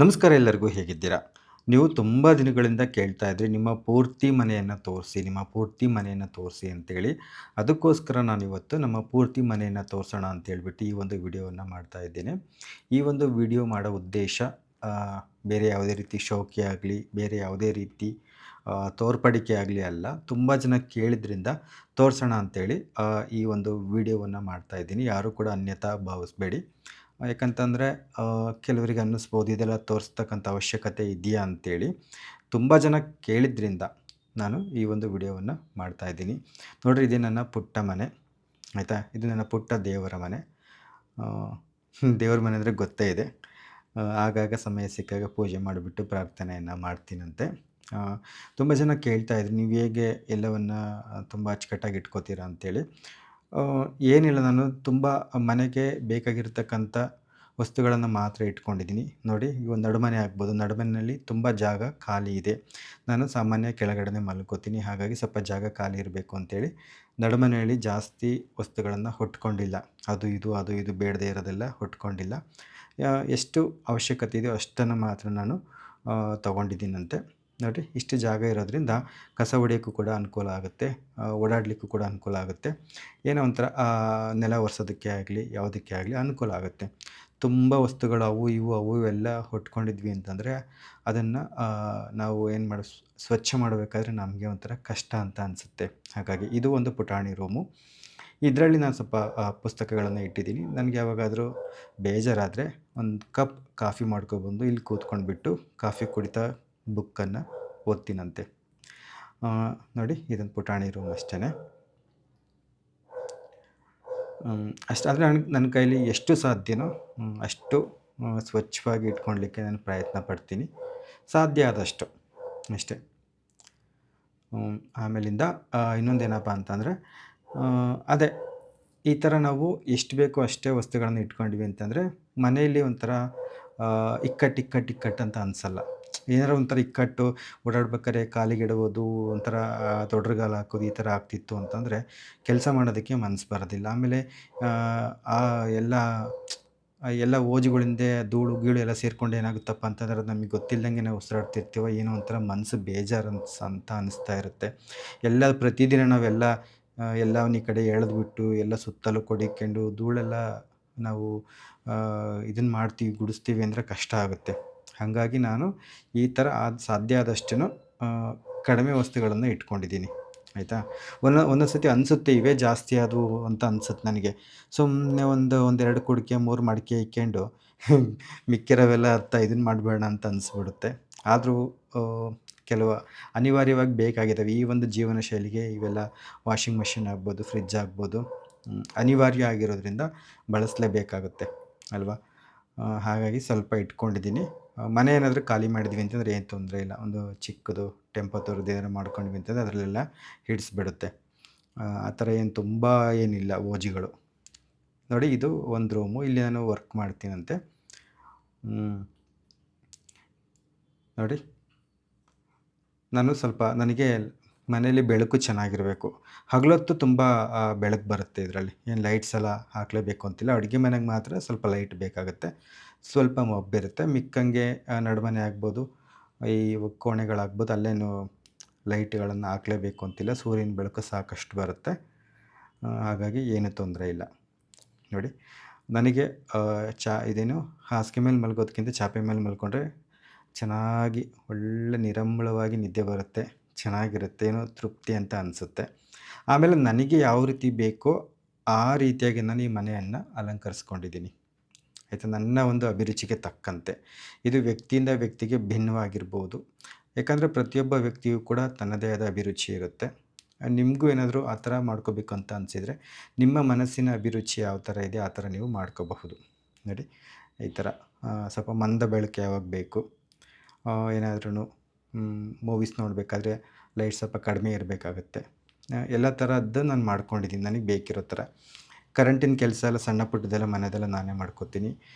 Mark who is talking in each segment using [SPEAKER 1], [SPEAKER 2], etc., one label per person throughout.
[SPEAKER 1] ನಮಸ್ಕಾರ ಎಲ್ಲರಿಗೂ ಹೇಗಿದ್ದೀರಾ? ನೀವು ತುಂಬ ದಿನಗಳಿಂದ ಕೇಳ್ತಾ ಇದ್ರಿ ನಿಮ್ಮ ಪೂರ್ತಿ ಮನೆಯನ್ನು ತೋರಿಸಿ, ನಿಮ್ಮ ಪೂರ್ತಿ ಮನೆಯನ್ನು ತೋರಿಸಿ ಅಂತೇಳಿ. ಅದಕ್ಕೋಸ್ಕರ ನಾನಿವತ್ತು ನಮ್ಮ ಪೂರ್ತಿ ಮನೆಯನ್ನು ತೋರಿಸೋಣ ಅಂತೇಳ್ಬಿಟ್ಟು ಈ ಒಂದು ವಿಡಿಯೋವನ್ನು ಮಾಡ್ತಾ ಇದ್ದೇನೆ. ಈ ಒಂದು ವಿಡಿಯೋ ಮಾಡೋ ಉದ್ದೇಶ ಆ, ಬೇರೆ ಯಾವುದೇ ರೀತಿ ಶೋಕಿ ಆಗಲಿ, ಬೇರೆ ಯಾವುದೇ ರೀತಿ ತೋರ್ಪಡಿಕೆ ಆಗಲಿ ಅಲ್ಲ. ತುಂಬ ಜನ ಕೇಳಿದ್ರಿಂದ ತೋರಿಸೋಣ ಅಂತೇಳಿ ಈ ಒಂದು ವಿಡಿಯೋವನ್ನು ಮಾಡ್ತಾ ಇದ್ದೀನಿ. ಯಾರೂ ಕೂಡ ಅನ್ಯಥಾ ಭಾವಿಸಬೇಡಿ. ಯಾಕಂತಂದರೆ ಕೆಲವರಿಗೆ ಅನ್ನಿಸ್ಬೋದು ಇದೆಲ್ಲ ತೋರಿಸ್ತಕ್ಕಂಥ ಅವಶ್ಯಕತೆ ಇದೆಯಾ ಅಂತೇಳಿ. ತುಂಬ ಜನ ಕೇಳಿದ್ರಿಂದ ನಾನು ಈ ಒಂದು ವಿಡಿಯೋವನ್ನು ಮಾಡ್ತಾಯಿದ್ದೀನಿ. ನೋಡಿರಿ, ಇದು ನನ್ನ ಪುಟ್ಟ ಮನೆ, ಆಯಿತಾ? ಇದು ನನ್ನ ಪುಟ್ಟ ದೇವರ ಮನೆ. ಆ, ದೇವ್ರ ಮನೆ ಅಂದರೆ ಗೊತ್ತೇ ಇದೆ. ಆಗಾಗ ಸಮಯ ಸಿಕ್ಕಾಗ ಪೂಜೆ ಮಾಡಿಬಿಟ್ಟು ಪ್ರಾರ್ಥನೆಯನ್ನು ಮಾಡ್ತೀನಂತೆ. ತುಂಬ ಜನ ಕೇಳ್ತಾ ಇದ್ರು, ನೀವು ಹೇಗೆ ಎಲ್ಲವನ್ನು ತುಂಬ ಅಚ್ಚುಕಟ್ಟಾಗಿ ಇಟ್ಕೋತೀರಾ ಅಂತೇಳಿ. ಆ, ಏನಿಲ್ಲ, ನಾನು ತುಂಬ ಮನೆಗೆ ಬೇಕಾಗಿರ್ತಕ್ಕಂಥ ವಸ್ತುಗಳನ್ನು ಮಾತ್ರ ಇಟ್ಕೊಂಡಿದ್ದೀನಿ. ನೋಡಿ, ಈ ಒಂದು ನಡುಮನೆ ಆಗ್ಬೋದು, ನಡುಮನೆಯಲ್ಲಿ ತುಂಬ ಜಾಗ ಖಾಲಿ ಇದೆ. ನಾನು ಸಾಮಾನ್ಯ ಕೆಳಗಡೆನೇ ಮಲ್ಕೋತೀನಿ, ಹಾಗಾಗಿ ಸ್ವಲ್ಪ ಜಾಗ ಖಾಲಿ ಇರಬೇಕು ಅಂತೇಳಿ ನಡುಮನೆಯಲ್ಲಿ ಜಾಸ್ತಿ ವಸ್ತುಗಳನ್ನು ಹೊತ್ಕೊಂಡಿಲ್ಲ. ಅದು ಇದು ಬೇಡದೇ ಇರೋದೆಲ್ಲ ಹೊತ್ಕೊಂಡಿಲ್ಲ. ಎಷ್ಟು ಅವಶ್ಯಕತೆ ಇದೆಯೋ ಅಷ್ಟನ್ನು ಮಾತ್ರ ನಾನು ತೊಗೊಂಡಿದ್ದೀನಂತೆ. ನೋಡಿ, ಇಷ್ಟು ಜಾಗ ಇರೋದ್ರಿಂದ ಕಸ ಹೊಡೆಯೋಕ್ಕೂ ಕೂಡ ಅನುಕೂಲ ಆಗುತ್ತೆ, ಓಡಾಡಲಿಕ್ಕೂ ಕೂಡ ಅನುಕೂಲ ಆಗುತ್ತೆ. ಏನೋ ಒಂಥರ ನೆಲ ಒರೆಸೋದಕ್ಕೆ ಆಗಲಿ, ಯಾವುದಕ್ಕೆ ಆಗಲಿ ಅನುಕೂಲ ಆಗುತ್ತೆ. ತುಂಬ ವಸ್ತುಗಳು ಅವು ಇವು ಎಲ್ಲ ಹೊತ್ಕೊಂಡಿದ್ವಿ ಅಂತಂದರೆ ಅದನ್ನು ನಾವು ಏನು ಸ್ವಚ್ಛ ಮಾಡಬೇಕಾದ್ರೆ ನಮಗೆ ಒಂಥರ ಕಷ್ಟ ಅಂತ ಅನಿಸುತ್ತೆ. ಹಾಗಾಗಿ ಇದು ಒಂದು ಪುಟಾಣಿ ರೂಮು. ಇದರಲ್ಲಿ ನಾನು ಸ್ವಲ್ಪ ಪುಸ್ತಕಗಳನ್ನು ಇಟ್ಟಿದ್ದೀನಿ. ನನಗೆ ಯಾವಾಗಾದರೂ ಬೇಜಾರಾದರೆ ಒಂದು ಕಪ್ ಕಾಫಿ ಮಾಡ್ಕೊಬಂದು ಇಲ್ಲಿ ಕೂತ್ಕೊಂಡ್ಬಿಟ್ಟು ಕಾಫಿ ಕುಡಿತಾ ಬುಕ್ಕನ್ನು ಓದ್ತೀನಂತೆ. ನೋಡಿ, ಇದೊಂದು ಪುಟಾಣಿ ರೂಮ್ ಅಷ್ಟೇ. ಅಷ್ಟು ಅಂದರೆ ನನ್ನ ಕೈಲಿ ಎಷ್ಟು ಸಾಧ್ಯನೋ ಅಷ್ಟು ಸ್ವಚ್ಛವಾಗಿ ಇಟ್ಕೊಳ್ಲಿಕ್ಕೆ ನಾನು ಪ್ರಯತ್ನ ಪಡ್ತೀನಿ, ಸಾಧ್ಯ ಆದಷ್ಟು ಅಷ್ಟೇ. ಆಮೇಲಿಂದ ಇನ್ನೊಂದೇನಪ್ಪ ಅಂತಂದರೆ, ಅದೇ ಈ ಥರ ನಾವು ಎಷ್ಟು ಬೇಕೋ ಅಷ್ಟೇ ವಸ್ತುಗಳನ್ನು ಇಟ್ಕೊಂಡ್ವಿ ಅಂತಂದರೆ ಮನೆಯಲ್ಲಿ ಒಂಥರ ಇಕ್ಕಟ್ಟು ಅಂತ ಅನಿಸಲ್ಲ. ಏನಾರ ಒಂಥರ ಇಕ್ಕಟ್ಟು, ಓಡಾಡ್ಬೇಕಾದ್ರೆ ಕಾಲಿಗೆಡವೋದು, ಒಂಥರ ತೊಡ್ರುಗಾಲು ಹಾಕೋದು, ಈ ಥರ ಆಗ್ತಿತ್ತು ಅಂತಂದರೆ ಕೆಲಸ ಮಾಡೋದಕ್ಕೆ ಮನಸ್ಸು ಬರೋದಿಲ್ಲ. ಆಮೇಲೆ ಆ ಎಲ್ಲ ಎಲ್ಲ ಓಜುಗಳಿಂದೆ ಧೂಳು ಗೀಳು ಎಲ್ಲ ಸೇರ್ಕೊಂಡು ಏನಾಗುತ್ತಪ್ಪ ಅಂತಂದ್ರೆ ಅದು ನಮಗೆ ಗೊತ್ತಿಲ್ದಂಗೆ ನಾವು ಉಸಿರಾಡ್ತಿರ್ತೀವೋ ಏನೋ ಒಂಥರ ಮನಸ್ಸು ಬೇಜಾರು ಅಂತ ಅನಿಸ್ತಾ ಇರುತ್ತೆ. ಎಲ್ಲ ಪ್ರತಿದಿನ ನಾವೆಲ್ಲ ಎಲ್ಲವನ್ನ ಈ ಕಡೆ ಎಳೆದ್ಬಿಟ್ಟು ಎಲ್ಲ ಸುತ್ತಲೂ ಕೊಡಿಕೊಂಡು ಧೂಳೆಲ್ಲ ನಾವು ಇದನ್ನು ಮಾಡ್ತೀವಿ, ಗುಡಿಸ್ತೀವಿ ಅಂದರೆ ಕಷ್ಟ ಆಗುತ್ತೆ. ಹಾಗಾಗಿ ನಾನು ಈ ಥರ ಸಾಧ್ಯ ಆದಷ್ಟೂ ಕಡಿಮೆ ವಸ್ತುಗಳನ್ನು ಇಟ್ಕೊಂಡಿದ್ದೀನಿ, ಆಯಿತಾ? ಒಂದೊಂದು ಸತಿ ಅನಿಸುತ್ತೆ ಇವೇ ಜಾಸ್ತಿ ಆದವು ಅಂತ ಅನ್ಸುತ್ತೆ ನನಗೆ. ಸುಮ್ಮನೆ ಒಂದೆರಡು ಕುಡಿಕೆ 3 ಮಡಿಕೆ ಇಕ್ಕೊಂಡು ಮಿಕ್ಕಿರೋವೆಲ್ಲ ಇದನ್ನು ಮಾಡಬೇಡ ಅಂತ ಅನಿಸ್ಬಿಡುತ್ತೆ. ಆದರೂ ಕೆಲವು ಅನಿವಾರ್ಯವಾಗಿ ಬೇಕಾಗಿದ್ದಾವೆ ಈ ಒಂದು ಜೀವನ ಶೈಲಿಗೆ. ಇವೆಲ್ಲ ವಾಷಿಂಗ್ ಮೆಷಿನ್ ಆಗ್ಬೋದು, ಫ್ರಿಡ್ಜ್ ಆಗ್ಬೋದು, ಅನಿವಾರ್ಯ ಆಗಿರೋದ್ರಿಂದ ಬಳಸಲೇಬೇಕಾಗುತ್ತೆ ಅಲ್ವಾ? ಹಾಗಾಗಿ ಸ್ವಲ್ಪ ಇಟ್ಕೊಂಡಿದ್ದೀನಿ. ಮನೆ ಏನಾದರೂ ಖಾಲಿ ಮಾಡಿದ್ವಿ ಅಂತಂದರೆ ಏನು ತೊಂದರೆ ಇಲ್ಲ. ಒಂದು ಚಿಕ್ಕದು ಟೆಂಪೋ ಥರದ್ದು ಏನಾದ್ರು ಮಾಡ್ಕೊಂಡ್ವಿ ಅಂತಂದರೆ ಅದರಲ್ಲೆಲ್ಲ ಹಿಡಿಸ್ಬಿಡುತ್ತೆ. ಆ ಥರ ಏನು ತುಂಬ ಏನಿಲ್ಲ ಓಜಿಗಳು. ನೋಡಿ, ಇದು ಒಂದು ರೂಮು. ಇಲ್ಲಿ ನಾನು ವರ್ಕ್ ಮಾಡ್ತೀನಂತೆ. ನೋಡಿ, ನನಗೆ ಮನೆಯಲ್ಲಿ ಬೆಳಕು ಚೆನ್ನಾಗಿರಬೇಕು. ಹಗಲೊತ್ತು ತುಂಬ ಬೆಳಕು ಬರುತ್ತೆ ಇದರಲ್ಲಿ. ಏನು ಲೈಟ್ಸ್ ಎಲ್ಲ ಹಾಕಲೇಬೇಕು ಅಂತಿಲ್ಲ. ಅಡುಗೆ ಮನೆಗೆ ಮಾತ್ರ ಸ್ವಲ್ಪ ಲೈಟ್ ಬೇಕಾಗುತ್ತೆ. ಸ್ವಲ್ಪ ಮಬ್ಬಿರುತ್ತೆ. ಮಿಕ್ಕಂಗೆ ನಡುಮನೆ ಆಗ್ಬೋದು, ಈ ಕೋಣೆಗಳಾಗ್ಬೋದು, ಅಲ್ಲೇನು ಲೈಟ್ಗಳನ್ನು ಹಾಕಲೇಬೇಕು ಅಂತಿಲ್ಲ. ಸೂರ್ಯನ ಬೆಳಕು ಸಾಕಷ್ಟು ಬರುತ್ತೆ. ಹಾಗಾಗಿ ಏನೂ ತೊಂದರೆ ಇಲ್ಲ. ನೋಡಿ, ನನಗೆ ಇದೇನು ಹಾಸಿಗೆ ಮೇಲೆ ಮಲಗೋದಕ್ಕಿಂತ ಚಾಪೆ ಮೇಲೆ ಮಲ್ಕೊಂಡ್ರೆ ಚೆನ್ನಾಗಿ ಒಳ್ಳೆ ನಿರಂಬಳವಾಗಿ ನಿದ್ದೆ ಬರುತ್ತೆ. ಚೆನ್ನಾಗಿರುತ್ತೆ, ಏನೋ ತೃಪ್ತಿ ಅಂತ ಅನಿಸುತ್ತೆ. ಆಮೇಲೆ ನನಗೆ ಯಾವ ರೀತಿ ಬೇಕೋ ಆ ರೀತಿಯಾಗಿ ನಾನು ಈ ಮನೆಯನ್ನು ಅಲಂಕರಿಸ್ಕೊಂಡಿದ್ದೀನಿ, ಆಯಿತಾ? ನನ್ನ ಒಂದು ಅಭಿರುಚಿಗೆ ತಕ್ಕಂತೆ. ಇದು ವ್ಯಕ್ತಿಯಿಂದ ವ್ಯಕ್ತಿಗೆ ಭಿನ್ನವಾಗಿರ್ಬೋದು. ಯಾಕಂದರೆ ಪ್ರತಿಯೊಬ್ಬ ವ್ಯಕ್ತಿಯೂ ಕೂಡ ತನ್ನದೇ ಆದ ಅಭಿರುಚಿ ಇರುತ್ತೆ. ನಿಮಗೂ ಏನಾದರೂ ಆ ಥರ ಮಾಡ್ಕೋಬೇಕು ಅಂತ ಅನಿಸಿದರೆ ನಿಮ್ಮ ಮನಸ್ಸಿನ ಅಭಿರುಚಿ ಯಾವ ಥರ ಇದೆ ಆ ಥರ ನೀವು ಮಾಡ್ಕೋಬಹುದು. ನೋಡಿ, ಈ ಥರ ಸ್ವಲ್ಪ ಮಂದ ಬೆಳಕು ಯಾವಾಗ ಬೇಕು, ಏನಾದ್ರೂ ಮೂವೀಸ್ ನೋಡಬೇಕಾದ್ರೆ ಲೈಟ್ ಸ್ವಲ್ಪ ಕಡಿಮೆ ಇರಬೇಕಾಗತ್ತೆ. ಎಲ್ಲ ಥರದ್ದು ನಾನು ಮಾಡ್ಕೊಂಡಿದ್ದೀನಿ ನನಗೆ ಬೇಕಿರೋ ಥರ. ಕರೆಂಟಿನ ಕೆಲಸ ಎಲ್ಲ ಸಣ್ಣ ಪುಟ್ಟದೆಲ್ಲ ಮನೆಯದೆಲ್ಲ ನಾನೇ ಮಾಡ್ಕೋತೀನಿ.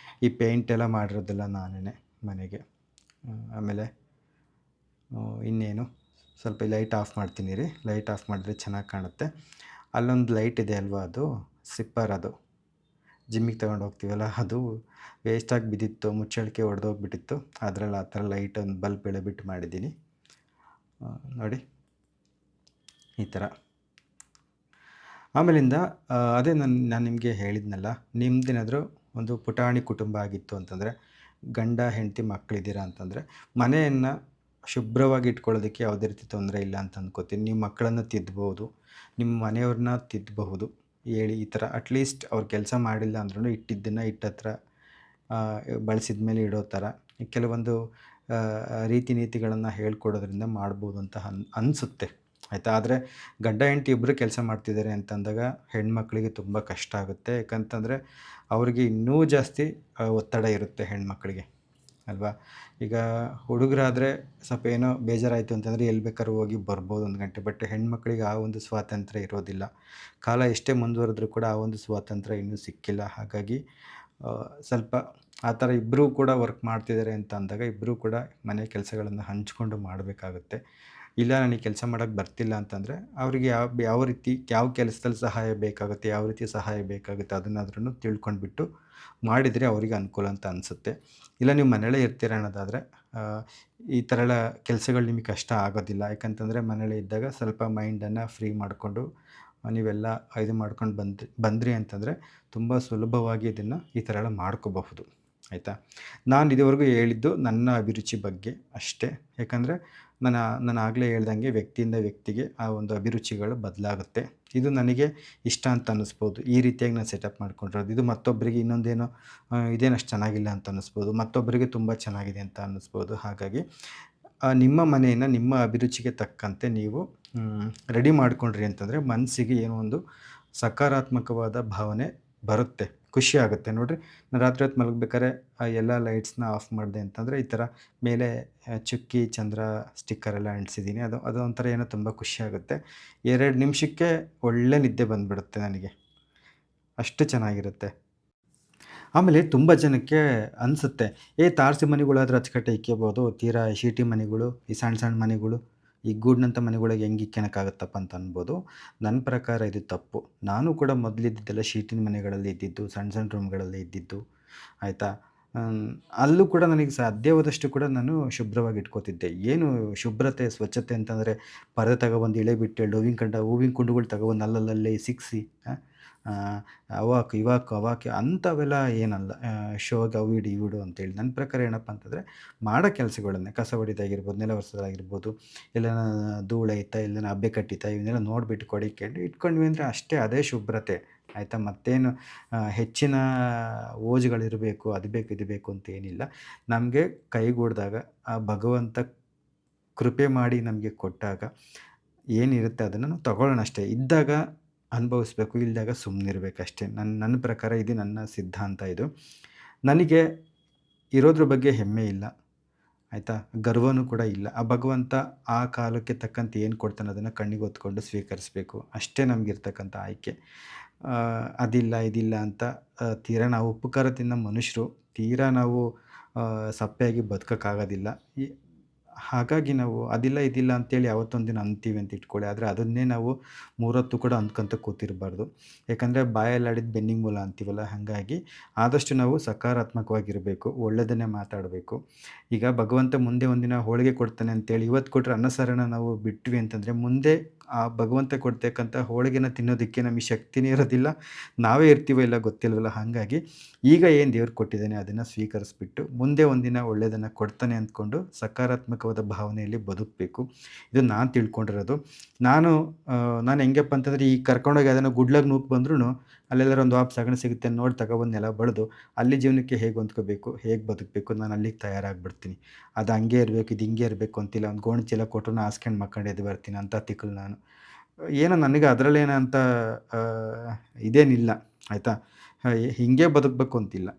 [SPEAKER 1] ಈ ಪೇಂಟ್ ಎಲ್ಲ ಮಾಡಿರೋದೆಲ್ಲ ನಾನೇ ಮನೆಗೆ. ಆಮೇಲೆ ಇನ್ನೇನು ಸ್ವಲ್ಪ ಲೈಟ್ ಆಫ್ ಮಾಡ್ತೀನಿ ರೀ. ಲೈಟ್ ಆಫ್ ಮಾಡಿದ್ರೆ ಚೆನ್ನಾಗಿ ಕಾಣುತ್ತೆ. ಅಲ್ಲೊಂದು ಲೈಟ್ ಇದೆ ಅಲ್ವಾ, ಅದು ಸಿಪ್ಪರ್, ಅದು ಜಿಮ್ಮಿಗೆ ತಗೊಂಡು ಹೋಗ್ತೀವಲ್ಲ ಅದು ವೇಸ್ಟಾಗಿ ಬಿದ್ದಿತ್ತು, ಮುಚ್ಚಳಿಕೆ ಒಡೆದೋಗ್ಬಿಟ್ಟಿತ್ತು. ಅದ್ರಲ್ಲಿ ಆ ಥರ ಲೈಟ್ ಒಂದು ಬಲ್ಬ್ ಎಳೆಬಿಟ್ಟು ಮಾಡಿದ್ದೀನಿ. ನೋಡಿ ಈ ಥರ. ಆಮೇಲಿಂದ ಅದೇ ನಾನು ನಿಮಗೆ ಹೇಳಿದ್ನಲ್ಲ, ನಿಮ್ದೇನಾದರೂ ಒಂದು ಪುಟಾಣಿ ಕುಟುಂಬ ಆಗಿತ್ತು ಅಂತಂದರೆ, ಗಂಡ ಹೆಂಡತಿ ಮಕ್ಕಳಿದ್ದೀರಾ ಅಂತಂದರೆ, ಮನೆಯನ್ನು ಶುಭ್ರವಾಗಿ ಇಟ್ಕೊಳ್ಳೋದಕ್ಕೆ ಯಾವುದೇ ರೀತಿ ತೊಂದರೆ ಇಲ್ಲ ಅಂತ ಅಂದ್ಕೋತೀನಿ. ನೀವು ಮಕ್ಕಳನ್ನು ತಿದ್ದಬಹುದು, ನಿಮ್ಮ ಮನೆಯವ್ರನ್ನ ತಿದ್ದಬಹುದು. ಹೇಳಿ ಈ ಥರ ಅಟ್ಲೀಸ್ಟ್ ಅವ್ರು ಕೆಲಸ ಮಾಡಿಲ್ಲ ಅಂದ್ರೂ ಇಟ್ಟಿದ್ದನ್ನು ಇಟ್ಟತ್ರ ಬಳಸಿದ ಮೇಲೆ ಇಡೋ ಥರ ಕೆಲವೊಂದು ರೀತಿ ನೀತಿಗಳನ್ನು ಹೇಳ್ಕೊಡೋದ್ರಿಂದ ಮಾಡ್ಬೋದು ಅಂತ ಅನಿಸುತ್ತೆ. ಆಯಿತಾ. ಆದರೆ ಗಂಡ ಹೆಂಡತಿ ಇಬ್ಬರು ಕೆಲಸ ಮಾಡ್ತಿದ್ದಾರೆ ಅಂತಂದಾಗ ಹೆಣ್ಮಕ್ಳಿಗೆ ತುಂಬ ಕಷ್ಟ ಆಗುತ್ತೆ. ಯಾಕಂತಂದರೆ ಅವ್ರಿಗೆ ಇನ್ನೂ ಜಾಸ್ತಿ ಒತ್ತಡ ಇರುತ್ತೆ ಹೆಣ್ಮಕ್ಳಿಗೆ ಅಲ್ವಾ. ಈಗ ಹುಡುಗರಾದರೆ ಸ್ವಲ್ಪ ಏನೋ ಬೇಜಾರಾಯಿತು ಅಂತಂದರೆ ಎಲ್ಲಿ ಬೇಕಾದ್ರೂ ಹೋಗಿ ಬರ್ಬೋದು 1 ಗಂಟೆ. ಬಟ್ ಹೆಣ್ಮಕ್ಳಿಗೆ ಆ ಒಂದು ಸ್ವಾತಂತ್ರ್ಯ ಇರೋದಿಲ್ಲ. ಕಾಲ ಎಷ್ಟೇ ಮುಂದುವರೆದ್ರೂ ಕೂಡ ಆ ಒಂದು ಸ್ವಾತಂತ್ರ್ಯ ಇನ್ನೂ ಸಿಕ್ಕಿಲ್ಲ. ಹಾಗಾಗಿ ಸ್ವಲ್ಪ ಆ ಥರ ಇಬ್ಬರೂ ಕೂಡ ವರ್ಕ್ ಮಾಡ್ತಿದ್ದಾರೆ ಅಂತ ಅಂದಾಗ ಇಬ್ಬರೂ ಕೂಡ ಮನೆ ಕೆಲಸಗಳನ್ನು ಹಂಚ್ಕೊಂಡು ಮಾಡಬೇಕಾಗುತ್ತೆ. ಇಲ್ಲ ನನಗೆ ಕೆಲಸ ಮಾಡೋಕ್ಕೆ ಬರ್ತಿಲ್ಲ ಅಂತಂದರೆ ಅವರಿಗೆ ಯಾವ ರೀತಿ ಯಾವ ಕೆಲಸದಲ್ಲಿ ಸಹಾಯ ಬೇಕಾಗುತ್ತೆ, ಯಾವ ರೀತಿ ಸಹಾಯ ಬೇಕಾಗುತ್ತೆ ಅದನ್ನಾದ್ರೂ ತಿಳ್ಕೊಂಡ್ಬಿಟ್ಟು ಮಾಡಿದರೆ ಅವರಿಗೆ ಅನುಕೂಲ ಅಂತ ಅನಿಸುತ್ತೆ. ಇಲ್ಲ ನೀವು ಮನೆಯಲ್ಲೇ ಇರ್ತೀರ ಅನ್ನೋದಾದರೆ ಈ ಥರ ಎಲ್ಲ ಕೆಲಸಗಳು ನಿಮಗೆ ಕಷ್ಟ ಆಗೋದಿಲ್ಲ. ಯಾಕಂತಂದರೆ ಮನೇಲೇ ಇದ್ದಾಗ ಸ್ವಲ್ಪ ಮೈಂಡನ್ನು ಫ್ರೀ ಮಾಡಿಕೊಂಡು ನೀವೆಲ್ಲ ಇದು ಮಾಡ್ಕೊಂಡು ಬಂದ್ರಿ ಅಂತಂದರೆ ತುಂಬ ಸುಲಭವಾಗಿ ಇದನ್ನು ಈ ಥರ ಎಲ್ಲ ಮಾಡ್ಕೋಬಹುದು. ಆಯಿತಾ. ನಾನು ಇದುವರೆಗೂ ಹೇಳಿದ್ದು ನನ್ನ ಅಭಿರುಚಿ ಬಗ್ಗೆ ಅಷ್ಟೇ. ಯಾಕಂದರೆ ನಾನು ಆಗಲೇ ಹೇಳ್ದಂಗೆ ವ್ಯಕ್ತಿಯಿಂದ ವ್ಯಕ್ತಿಗೆ ಆ ಒಂದು ಅಭಿರುಚಿಗಳು ಬದಲಾಗುತ್ತೆ. ಇದು ನನಗೆ ಇಷ್ಟ ಅಂತ ಅನ್ನಿಸ್ಬೋದು. ಈ ರೀತಿಯಾಗಿ ನಾನು ಸೆಟಪ್ ಮಾಡ್ಕೊಂಡಿರೋದು. ಇದು ಮತ್ತೊಬ್ಬರಿಗೆ ಇನ್ನೊಂದೇನೋ ಇದೇನಷ್ಟು ಚೆನ್ನಾಗಿಲ್ಲ ಅಂತ ಅನ್ನಿಸ್ಬೋದು. ಮತ್ತೊಬ್ಬರಿಗೆ ತುಂಬ ಚೆನ್ನಾಗಿದೆ ಅಂತ ಅನ್ನಿಸ್ಬೋದು. ಹಾಗಾಗಿ ನಿಮ್ಮ ಮನೆಯನ್ನು ನಿಮ್ಮ ಅಭಿರುಚಿಗೆ ತಕ್ಕಂತೆ ನೀವು ರೆಡಿ ಮಾಡ್ಕೊಂಡ್ರಿ ಅಂತಂದರೆ ಮನಸ್ಸಿಗೆ ಏನೋ ಒಂದು ಸಕಾರಾತ್ಮಕವಾದ ಭಾವನೆ ಬರುತ್ತೆ. ಖುಷಿ ಆಗುತ್ತೆ. ನೋಡಿರಿ, ನಾನು ರಾತ್ರಿ ಹೊತ್ತು ಮಲಗಬೇಕಾದ್ರೆ ಎಲ್ಲ ಲೈಟ್ಸ್ನ ಆಫ್ ಮಾಡಿದೆ ಅಂತಂದರೆ ಈ ಥರ ಮೇಲೆ ಚುಕ್ಕಿ ಚಂದ್ರ ಸ್ಟಿಕ್ಕರ್ ಎಲ್ಲ ಅಂಟಿಸಿದ್ದೀನಿ. ಅದು ಒಂಥರ ಏನೋ ತುಂಬ ಖುಷಿಯಾಗುತ್ತೆ. 2 ನಿಮಿಷಕ್ಕೆ ಒಳ್ಳೆ ನಿದ್ದೆ ಬಂದುಬಿಡುತ್ತೆ ನನಗೆ. ಅಷ್ಟು ಚೆನ್ನಾಗಿರುತ್ತೆ. ಆಮೇಲೆ ತುಂಬ ಜನಕ್ಕೆ ಅನಿಸುತ್ತೆ, ತಾರಸಿ ಮನೆಗಳಾದ್ರೆ ಅಚ್ಚುಕಟ್ಟಾಗಿ ಇಕ್ಕೋಬೋದು, ತೀರಾ ಶೀಟಿ ಮನೆಗಳು, ಈ ಸಣ್ಣ ಸಣ್ಣ ಮನೆಗಳು, ಈ ಗೂಡಿನಂಥ ಮನೆಗಳಿಗೆ ಹೆಂಗೆ ಇಕ್ಕೊಳಕ್ಕಾಗತ್ತಪ್ಪ ಅಂತ ಅನ್ಬೋದು. ನನ್ನ ಪ್ರಕಾರ ಇದು ತಪ್ಪು. ನಾನು ಕೂಡ ಮೊದಲಿದ್ದಿದ್ದೆಲ್ಲ ಶೀಟಿನ ಮನೆಗಳಲ್ಲಿ ಇದ್ದಿದ್ದು, ಸಣ್ಣ ಸಣ್ಣ ರೂಮ್ಗಳಲ್ಲಿ ಇದ್ದಿದ್ದು, ಆಯಿತಾ. ಅಲ್ಲೂ ಕೂಡ ನನಗೆ ಸಾಧ್ಯವಾದಷ್ಟು ಕೂಡ ನಾನು ಶುಭ್ರವಾಗಿ ಇಟ್ಕೋತಿದ್ದೆ. ಏನು ಶುಭ್ರತೆ, ಸ್ವಚ್ಛತೆ ಅಂತಂದರೆ ಪರದೆ ತಗೊಬಂದು ಇಳೆ ಬಿಟ್ಟು ಹೂವಿನ ಕುಂಡಗಳು ತಗೊಬಂದು ಅಲ್ಲಲ್ಲೇ ಸಿಕ್ಕಿಸಿ ಅವಾಕು ಇವಾಕು ಅವಾಕೆ ಅಂಥವೆಲ್ಲ ಏನಲ್ಲ. ಶೋಗೆ ಅವು ಇಡು ಇವು ಇಡು ಅಂತೇಳಿ. ನನ್ನ ಪ್ರಕಾರ ಏನಪ್ಪ ಅಂತಂದರೆ ಮಾಡೋ ಕೆಲಸಗಳನ್ನೇ ಕಸ ಹೊಡಿಯೋದಾಗಿರ್ಬೋದು, ನೆಲ ಒರೆಸೋದಾಗಿರ್ಬೋದು, ಎಲ್ಲನ ಧೂಳೈತಾ ಎಲ್ಲನ ಹಬ್ಬೆ ಕಟ್ಟಿತಾ ಇವನ್ನೆಲ್ಲ ನೋಡಿಬಿಟ್ಟು ಇಟ್ಕೊಂಡ್ವಿ ಅಂದರೆ ಅಷ್ಟೇ, ಅದೇ ಶುಭ್ರತೆ. ಆಯಿತಾ. ಮತ್ತೇನು ಹೆಚ್ಚಿನ ಓಜುಗಳಿರಬೇಕು, ಅದು ಬೇಕು ಇದು ಬೇಕು ಅಂತ ಏನಿಲ್ಲ. ನಮಗೆ ಕೈಗೂಡಿದಾಗ ಆ ಭಗವಂತ ಕೃಪೆ ಮಾಡಿ ನಮಗೆ ಕೊಟ್ಟಾಗ ಏನಿರುತ್ತೆ ಅದನ್ನು ನಾವು ತಗೊಳ್ಳೋಣ ಅಷ್ಟೇ. ಇದ್ದಾಗ ಅನುಭವಿಸ್ಬೇಕು, ಇಲ್ಲದಾಗ ಸುಮ್ಮನಿರ್ಬೇಕಷ್ಟೇ. ನನ್ನ ಪ್ರಕಾರ ಇದು ನನ್ನ ಸಿದ್ಧಾಂತ ಇದು. ನನಗೆ ಇರೋದ್ರ ಬಗ್ಗೆ ಹೆಮ್ಮೆ ಇಲ್ಲ, ಆಯಿತಾ. ಗರ್ವನೂ ಕೂಡ ಇಲ್ಲ. ಆ ಭಗವಂತ ಆ ಕಾಲಕ್ಕೆ ತಕ್ಕಂತೆ ಏನು ಕೊಡ್ತಾನೆ ಅದನ್ನು ಕಣ್ಣಿಗೆ ಹೊತ್ಕೊಂಡು ಸ್ವೀಕರಿಸಬೇಕು ಅಷ್ಟೇ ನಮಗಿರ್ತಕ್ಕಂಥ ಆಯ್ಕೆ. ಅದಿಲ್ಲ ಇದಿಲ್ಲ ಅಂತ ತೀರಾ ನಾವು ಉಪ್ಪು ಖಾರ ತಿನ್ನೋ ಮನುಷ್ಯರು, ತೀರಾ ನಾವು ಸಪ್ಪೆಯಾಗಿ ಬದುಕೋಕ್ಕಾಗೋದಿಲ್ಲ. ಹಾಗಾಗಿ ನಾವು ಅದಿಲ್ಲ ಇದಿಲ್ಲ ಅಂತೇಳಿ ಯಾವತ್ತೊಂದು ದಿನ ಅಂತೀವಿ ಅಂತ ಇಟ್ಕೊಳ್ಳಿ. ಆದರೆ ಅದನ್ನೇ ನಾವು 3 ಹೊತ್ತು ಕೂಡ ಅಂದ್ಕೊಂತ ಕೂತಿರಬಾರ್ದು. ಯಾಕಂದರೆ ಬಾಯಲ್ಲಾಡಿದ ಬೆನ್ನಿಗೆ ಮೂಲ ಅಂತೀವಲ್ಲ, ಹಾಗಾಗಿ ಆದಷ್ಟು ನಾವು ಸಕಾರಾತ್ಮಕವಾಗಿರಬೇಕು, ಒಳ್ಳೆಯದನ್ನೇ ಮಾತಾಡಬೇಕು. ಈಗ ಭಗವಂತ ಮುಂದೆ ಒಂದಿನ ಹೋಳಿಗೆ ಕೊಡ್ತಾನೆ ಅಂತೇಳಿ ಇವತ್ತು ಕೊಟ್ಟರೆ ಅನ್ನ ಸಾರನ್ನ ನಾವು ಬಿಟ್ವಿ ಅಂತಂದರೆ ಮುಂದೆ ಆ ಭಗವಂತ ಕೊಡ್ತಕ್ಕಂಥ ಹೋಳಿಗೆನ ತಿನ್ನೋದಕ್ಕೆ ನಮಗೆ ಶಕ್ತಿನೇ ಇರೋದಿಲ್ಲ, ನಾವೇ ಇರ್ತೀವೋ ಇಲ್ಲ ಗೊತ್ತಿಲ್ವಲ್ಲ. ಹಾಗಾಗಿ ಈಗ ಏನು ದೇವ್ರು ಕೊಟ್ಟಿದ್ದಾನೆ ಅದನ್ನು ಸ್ವೀಕರಿಸ್ಬಿಟ್ಟು ಮುಂದೆ ಒಂದಿನ ಒಳ್ಳೆಯದನ್ನು ಕೊಡ್ತಾನೆ ಅಂದ್ಕೊಂಡು ಸಕಾರಾತ್ಮಕವಾದ ಭಾವನೆಯಲ್ಲಿ ಬದುಕಬೇಕು. ಇದು ನಾನು ತಿಳ್ಕೊಂಡಿರೋದು. ನಾನು ಹೆಂಗಪ್ಪ ಅಂತಂದರೆ ಈ ಕರ್ಕೊಂಡೋಗಿ ಅದನ್ನು ಗುಡ್ಲಾಗ ನೂಕು ಬಂದ್ರೂ ಅಲ್ಲೆಲ್ಲರೂ ಒಂದು ವಾಪ್ ಸಗಣಿ ಸಿಗುತ್ತೆ ನೋಡಿ ತಗೊಬಂದು ನೆಲ ಬಳಿದು ಅಲ್ಲಿ ಜೀವನಕ್ಕೆ ಹೇಗೆ ಹೊಂದ್ಕೋಬೇಕು, ಹೇಗೆ ಬದುಕಬೇಕು, ನಾನು ಅಲ್ಲಿಗೆ ತಯಾರಾಗಿಬಿಡ್ತೀನಿ. ಅದು ಹಂಗೆ ಇರಬೇಕು, ಇದು ಹಿಂಗೆ ಇರಬೇಕು ಅಂತಿಲ್ಲ. ಒಂದು ಗೋಣಿ ಚೀಲ ಕೊಟ್ಟರು ಹಾಸ್ಕೊಂಡು ಮಕ್ಕಂಡು ಎದ್ದು ಬರ್ತೀನಿ ಅಂತ ತಿಕ್ಕಲು ನಾನು. ಏನೋ ನನಗೆ ಅದರಲ್ಲೇನೋ ಅಂತ ಇದೇನಿಲ್ಲ, ಆಯಿತಾ. ಹೀಗೆ ಬದುಕಬೇಕು ಅಂತಿಲ್ಲ.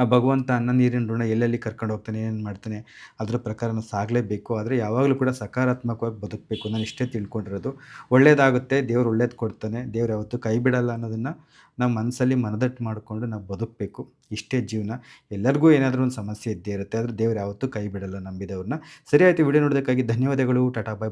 [SPEAKER 1] ಆ ಭಗವಂತ ಅನ್ನ ನೀರಿನ ಋಣ ಎಲ್ಲೆಲ್ಲಿ ಕರ್ಕೊಂಡು ಹೋಗ್ತಾನೆ, ಏನೇನು ಮಾಡ್ತಾನೆ ಅದರ ಪ್ರಕಾರ ನಾವು ಸಾಗಲೇಬೇಕು. ಆದರೆ ಯಾವಾಗಲೂ ಕೂಡ ಸಕಾರಾತ್ಮಕವಾಗಿ ಬದುಕಬೇಕು. ನಾನು ಇಷ್ಟೇ ತಿಳ್ಕೊಂಡಿರೋದು. ಒಳ್ಳೆಯದಾಗುತ್ತೆ, ದೇವ್ರು ಒಳ್ಳೇದು ಕೊಡ್ತಾನೆ, ದೇವ್ರು ಯಾವತ್ತೂ ಕೈ ಬಿಡಲ್ಲ ಅನ್ನೋದನ್ನು ನಾವು ಮನಸ್ಸಲ್ಲಿ ಮನದಟ್ಟು ಮಾಡಿಕೊಂಡು ನಾವು ಬದುಕಬೇಕು. ಇಷ್ಟೇ ಜೀವನ. ಎಲ್ಲರಿಗೂ ಏನಾದರೂ ಒಂದು ಸಮಸ್ಯೆ ಇದ್ದೇ ಇರುತ್ತೆ, ಆದರೆ ದೇವ್ರು ಯಾವತ್ತೂ ಕೈ ಬಿಡಲ್ಲ ನಂಬಿದವ್ರನ್ನ. ಸರಿ ಆಯಿತು. ವಿಡಿಯೋ ನೋಡೋದಕ್ಕಾಗಿ ಧನ್ಯವಾದಗಳು. ಟಾಟಾ ಬಾಯ್.